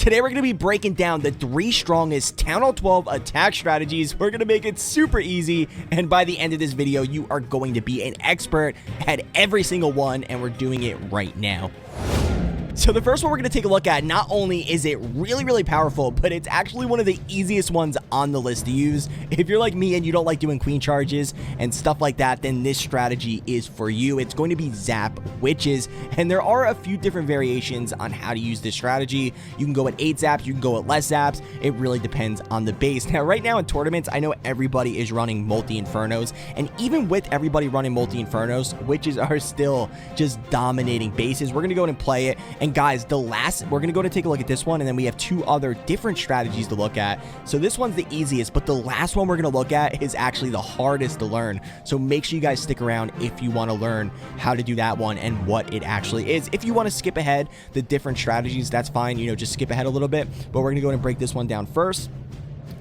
Today we're going to be breaking down the 3 strongest Town Hall 12 attack strategies. We're going to make it super easy, and by the end of this video, you are going to be an expert at every single one, and we're doing it right now. So the first one we're going to take a look at, not only is it really powerful, but it's actually one of the easiest ones on the list to use. If you're like me and you don't like doing queen charges and stuff like that, then this strategy is for you. It's going to be Zap Witches, and there are a few different variations on how to use this strategy. You can go at 8 zaps, you can go at less zaps. It really depends on the base. Now, right now in tournaments, I know everybody is running multi-infernos, and even with everybody running multi-infernos, witches are still just dominating bases. We're going to go ahead and play it. And guys, we're going to go to take a look at this one, and then we have 2 other different strategies to look at. So this one's the easiest, but the last one we're going to look at is actually the hardest to learn. So make sure you guys stick around if you want to learn how to do that one and what it actually is. If you want to skip ahead the different strategies, that's fine. You know, just skip ahead a little bit, but we're going to go ahead and break this one down first.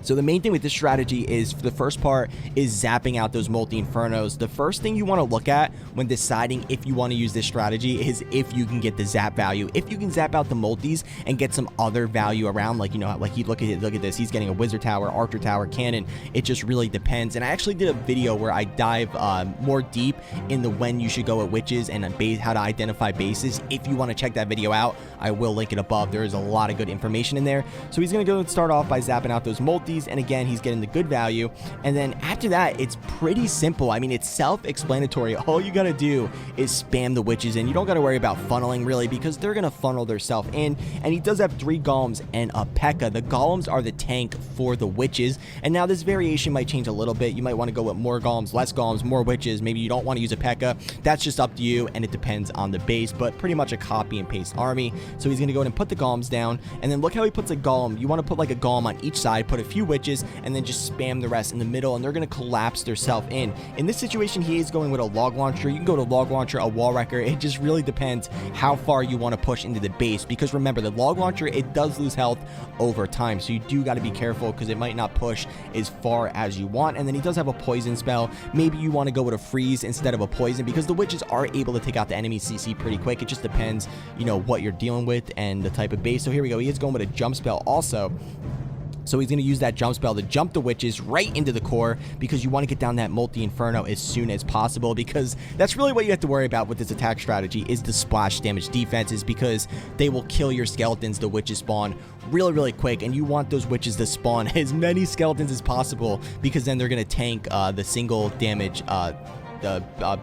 So the main thing with this strategy is, for the first part, is zapping out those multi-infernos. The first thing you want to look at when deciding if you want to use this strategy is if you can get the zap value. If you can zap out the multis and get some other value around, like, you know, like look at this, he's getting a wizard tower, archer tower, cannon. It just really depends. And I actually did a video where I dive more deep in the when you should go at witches and how to identify bases. If you want to check that video out, I will link it above. There is a lot of good information in there. So he's going to go and start off by zapping out those multis. And again, he's getting the good value, and then after that, it's pretty simple. I mean, it's self-explanatory. All you gotta do is spam the witches in. You don't gotta worry about funneling, really, because they're gonna funnel themselves in. And he does have 3 golems and a P.E.K.K.A. The golems are the tank for the witches, and now this variation might change a little bit. You might want to go with more golems, less golems, more witches. Maybe you don't want to use a P.E.K.K.A. That's just up to you, and it depends on the base, but pretty much a copy and paste army. So he's gonna go ahead and put the golems down, and then look how he puts a golem. You want to put like a golem on each side, put a few witches, and then just spam the rest in the middle, and they're going to collapse themselves in. In this situation, he is going with a log launcher. You can go to log launcher, a wall wrecker. It just really depends how far you want to push into the base, because remember, the log launcher, it does lose health over time, so you do got to be careful because it might not push as far as you want. And then he does have a poison spell. Maybe you want to go with a freeze instead of a poison, because the witches are able to take out the enemy CC pretty quick. It just depends, you know, what you're dealing with and the type of base. So here we go. He is going with a jump spell also. So he's going to use that jump spell to jump the witches right into the core, because you want to get down that multi-inferno as soon as possible, because that's really what you have to worry about with this attack strategy is the splash damage defenses, because they will kill your skeletons. The witches spawn really quick, and you want those witches to spawn as many skeletons as possible, because then they're going to tank the single damage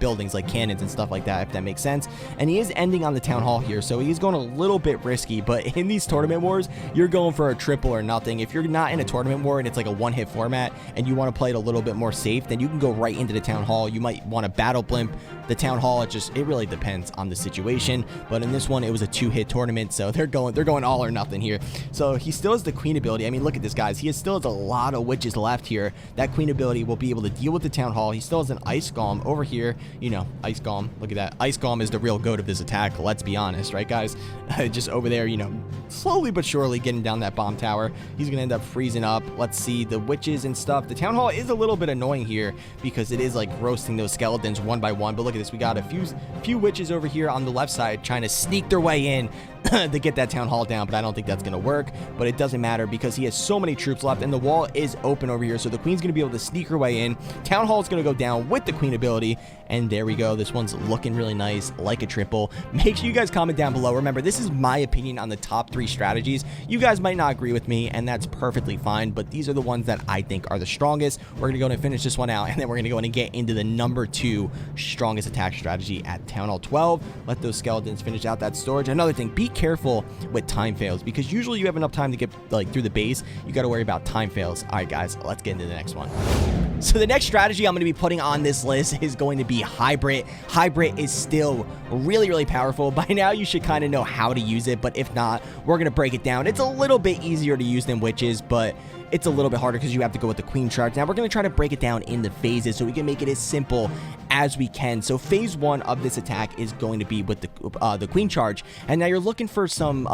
buildings like cannons and stuff like that, if that makes sense. And he is ending on the town hall here, so he's going a little bit risky, but in these tournament wars, you're going for a triple or nothing. If you're not in a tournament war and it's like a one-hit format and you want to play it a little bit more safe, then you can go right into the town hall. You might want to battle blimp the town hall. It really depends on the situation, but in this one, it was a 2-hit tournament, so they're going all or nothing here. So he still has the queen ability. I mean, look at this, guys. He still has a lot of witches left here. That queen ability will be able to deal with the town hall. He still has an ice golem over here, you know, ice golem. Look at that. Ice golem is the real goat of this attack, let's be honest, right, guys? Just over there, you know, slowly but surely getting down that bomb tower. He's gonna end up freezing up. Let's see the witches and stuff. The town hall is a little bit annoying here because it is like roasting those skeletons one by one, but look at this. We got a few witches over here on the left side trying to sneak their way in to get that town hall down, but I don't think that's gonna work. But it doesn't matter because he has so many troops left, and the wall is open over here, so the queen's gonna be able to sneak her way in. Town hall is gonna go down with the queen ability, and there we go. This one's looking really nice, like a triple. Make sure you guys comment down below. Remember, this is my opinion on the top 3 strategies. You guys might not agree with me, and that's perfectly fine, but these are the ones that I think are the strongest. We're gonna go and finish this one out, and then we're gonna go and get into the number 2 strongest attack strategy at Town Hall 12. Let those skeletons finish out that storage. Another thing, be careful with time fails, because usually you have enough time to get like through the base. You got to worry about time fails. All right, guys, let's get into the next one. So the next strategy I'm going to be putting on this list is going to be hybrid. Hybrid is still really powerful. By now you should kind of know how to use it, but if not, we're going to break it down. It's a little bit easier to use than witches, but it's a little bit harder because you have to go with the queen charge. Now we're going to try to break it down into phases so we can make it as simple as we can. So phase 1 of this attack is going to be with the queen charge, and now you're looking for some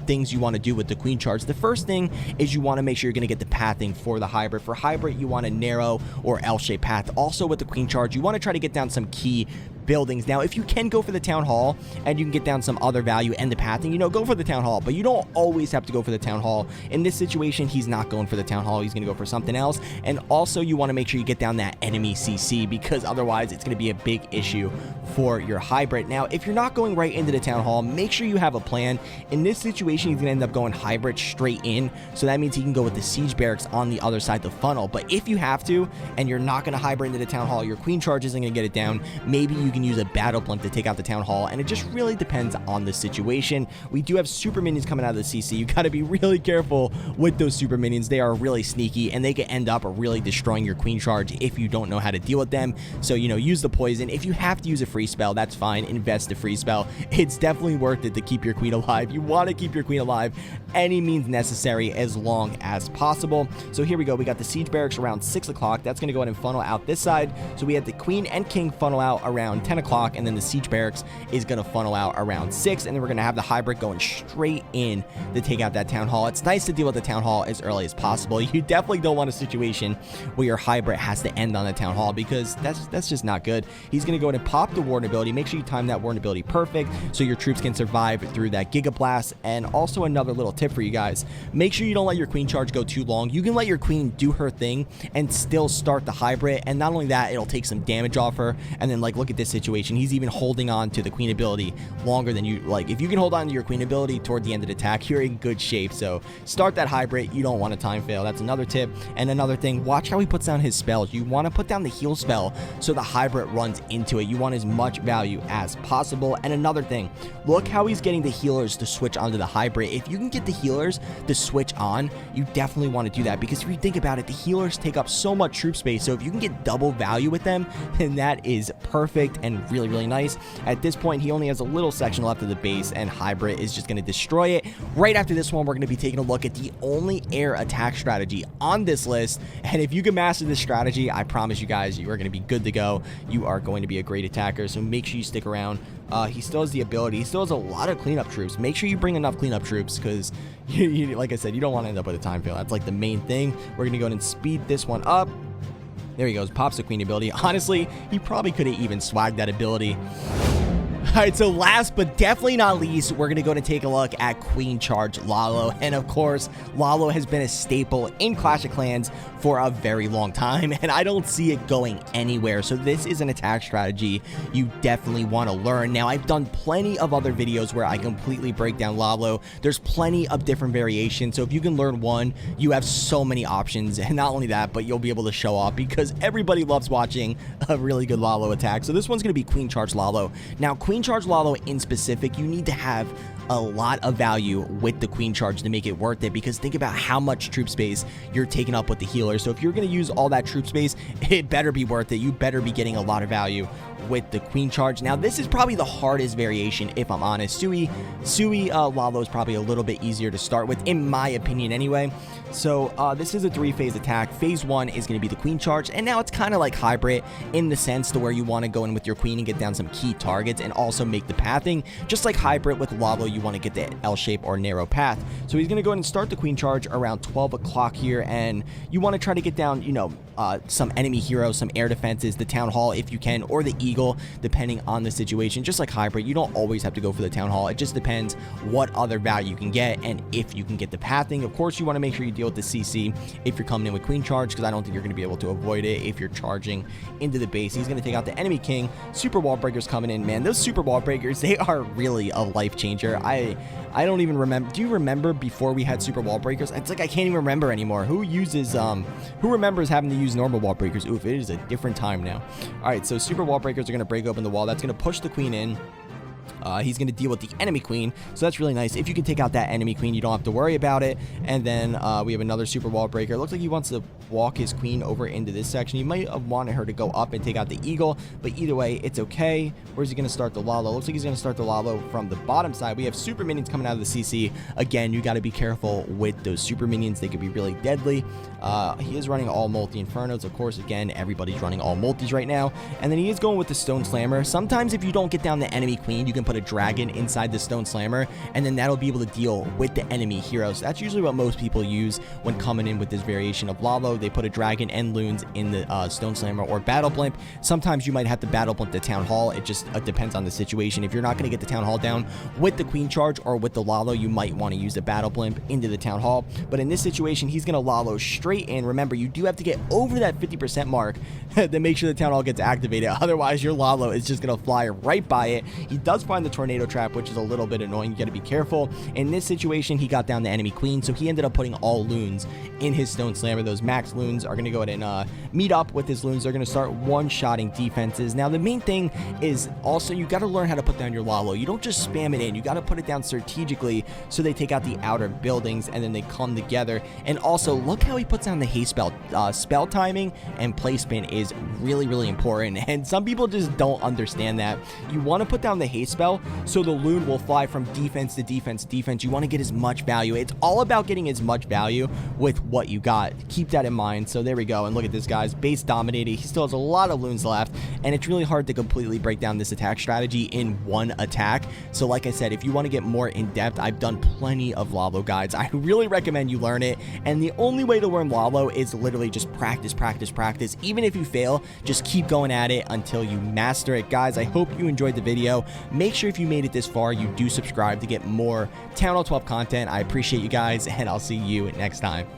things you want to do with the queen charge. The first thing is you want to make sure you're going to get the pathing for the hybrid. For hybrid, you want a narrow or L-shaped path. Also with the queen charge, you want to try to get down some key buildings. Now, if you can go for the town hall and you can get down some other value and the pathing, you know, go for the town hall, but you don't always have to go for the town hall. In this situation, he's not going for the town hall. He's going to go for something else. And also, you want to make sure you get down that enemy CC, because otherwise it's going to be a big issue for your hybrid. Now, if you're not going right into the town hall, make sure you have a plan. In this situation, he's going to end up going hybrid straight in, so that means he can go with the siege barracks on the other side of the funnel. But if you have to, and you're not going to hybrid into the town hall, your queen charge isn't going to get it down, maybe you can use a battle blimp to take out the town hall, and it just really depends on the situation. We do have super minions coming out of the CC. You got to be really careful with those super minions. They are really sneaky, and they can end up really destroying your queen charge if you don't know how to deal with them. So, you know, use the poison. If you have to use a free spell, that's fine. Invest a free spell. It's definitely worth it to keep your queen alive. You want to keep your queen alive any means necessary as long as possible. So here we go. We got the siege barracks around 6 o'clock. That's going to go ahead and funnel out this side. So we had the queen and king funnel out around 10 o'clock, and then the siege barracks is going to funnel out around 6, and then we're going to have the hybrid going straight in to take out that town hall. It's nice to deal with the town hall as early as possible. You definitely don't want a situation where your hybrid has to end on the town hall, because that's just not good. He's going to go ahead and pop the warden ability. Make sure you time that warden ability perfect so your troops can survive through that Giga Blast. And also another little tip for you guys, make sure you don't let your queen charge go too long. You can let your queen do her thing and still start the hybrid, and not only that, it'll take some damage off her. And then, like, look at this situation. He's even holding on to the queen ability longer than you. Like, if you can hold on to your queen ability toward the end of the attack, you're in good shape. So start that hybrid. You don't want to time fail. That's another tip. And another thing, watch how he puts down his spells. You want to put down the heal spell so the hybrid runs into it. You want as much value as possible. And another thing, look how he's getting the healers to switch onto the hybrid. If you can get the healers to switch on, you definitely want to do that, because if you think about it, the healers take up so much troop space. So if you can get double value with them, then that is perfect and really, really nice. At this point, he only has a little section left of the base, and hybrid is just going to destroy it. Right after this one, we're going to be taking a look at the only air attack strategy on this list, and if you can master this strategy, I promise you guys, you are going to be good to go. You are going to be a great attacker, so make sure you stick around. He still has the ability. He still has a lot of cleanup troops. Make sure you bring enough cleanup troops, because, like I said, you don't want to end up with a time fail. That's like the main thing. We're going to go ahead and speed this one up. There he goes. Pops the queen ability. Honestly, he probably could have even swagged that ability. Alright, so last but definitely not least, we're going to go and take a look at Queen Charge Lalo. And of course, Lalo has been a staple in Clash of Clans for a very long time, and I don't see it going anywhere. So this is an attack strategy you definitely want to learn. Now, I've done plenty of other videos where I completely break down Lalo. There's plenty of different variations, so if you can learn one, you have so many options. And not only that, but you'll be able to show off, because everybody loves watching a really good Lalo attack. So this one's going to be Queen Charge Lalo. Now, Queen Charge Lalo in specific, you need to have a lot of value with the queen charge to make it worth it, because think about how much troop space you're taking up with the healer. So if you're going to use all that troop space, it better be worth it. You better be getting a lot of value with the queen charge. Now, this is probably the hardest variation, if I'm honest. Sui Lalo is probably a little bit easier to start with, in my opinion anyway. So this is a 3-phase attack. Phase 1 is going to be the queen charge, and now it's kind of like hybrid in the sense to where you want to go in with your queen and get down some key targets and also make the pathing. Just like hybrid with Lalo, you want to get the L shape or narrow path. So he's going to go ahead and start the queen charge around 12 o'clock here, and you want to try to get down, you know, some enemy heroes, some air defenses, the town hall if you can, or the eagle, depending on the situation. Just like hybrid, you don't always have to go for the town hall. It just depends what other value you can get and if you can get the pathing. Of course, you want to make sure you deal with the CC if you're coming in with queen charge, because I don't think you're going to be able to avoid it if you're charging into the base. He's going to take out the enemy king. Super wall breakers coming in, man. Those super wall breakers, they are really a life changer. I don't even remember. Do you remember before we had super wall breakers? It's like I can't even remember anymore. Who remembers having to use normal wall breakers? Oof, it is a different time now. All right, so super wall breakers are going to break open the wall. That's going to push the queen in. He's going to deal with the enemy queen, so that's really nice. If you can take out that enemy queen, you don't have to worry about it. And then we have another super wall breaker. It looks like he wants to walk his queen over into this section. He might have wanted her to go up and take out the eagle, but either way, it's okay. Where's he going to start the Lalo? Looks like he's going to start the Lalo from the bottom side. We have super minions coming out of the CC. Again, you got to be careful with those super minions. They could be really deadly. He is running all multi-infernos. Of course, again, everybody's running all multis right now. And then he is going with the stone slammer. Sometimes if you don't get down the enemy queen, you can put a dragon inside the stone slammer, and then that'll be able to deal with the enemy heroes. That's usually what most people use when coming in with this variation of Lalo. They put a dragon and loons in the stone slammer or battle blimp. Sometimes you might have to battle blimp the town hall. It just depends on the situation. If you're not going to get the town hall down with the queen charge or with the Lalo, you might want to use the battle blimp into the town hall. But in this situation, he's going to Lalo straight in. Remember, you do have to get over that 50% mark to make sure the town hall gets activated. Otherwise, your Lalo is just going to fly right by it. He does find the tornado trap, which is a little bit annoying. You got to be careful. In this situation, he got down the enemy queen, so he ended up putting all loons in his stone slammer. Those max loons are going to go ahead and meet up with his loons. They're going to start one-shotting defenses. Now, the main thing is also you got to learn how to put down your Lalo. You don't just spam it in. You got to put it down strategically so they take out the outer buildings and then they come together. And also, look how he puts down the haste spell. Spell timing and placement is really, really important, and some people just don't understand that. You want to put down the haste spell so the loon will fly from defense to defense to defense. You want to get as much value. It's all about getting as much value with what you got. Keep that in mind. So there we go, and look at this, guys. Base dominated. He still has a lot of loons left, and it's really hard to completely break down this attack strategy in one attack. So like I said, if you want to get more in depth, I've done plenty of Lalo guides. I really recommend you learn it, and the only way to learn Lalo is literally just practice, practice, practice. Even if you fail, just keep going at it until you master it. Guys, I hope you enjoyed the video. Make sure if you made it this far, you do subscribe to get more Town Hall 12 content. I appreciate you guys, and I'll see you next time.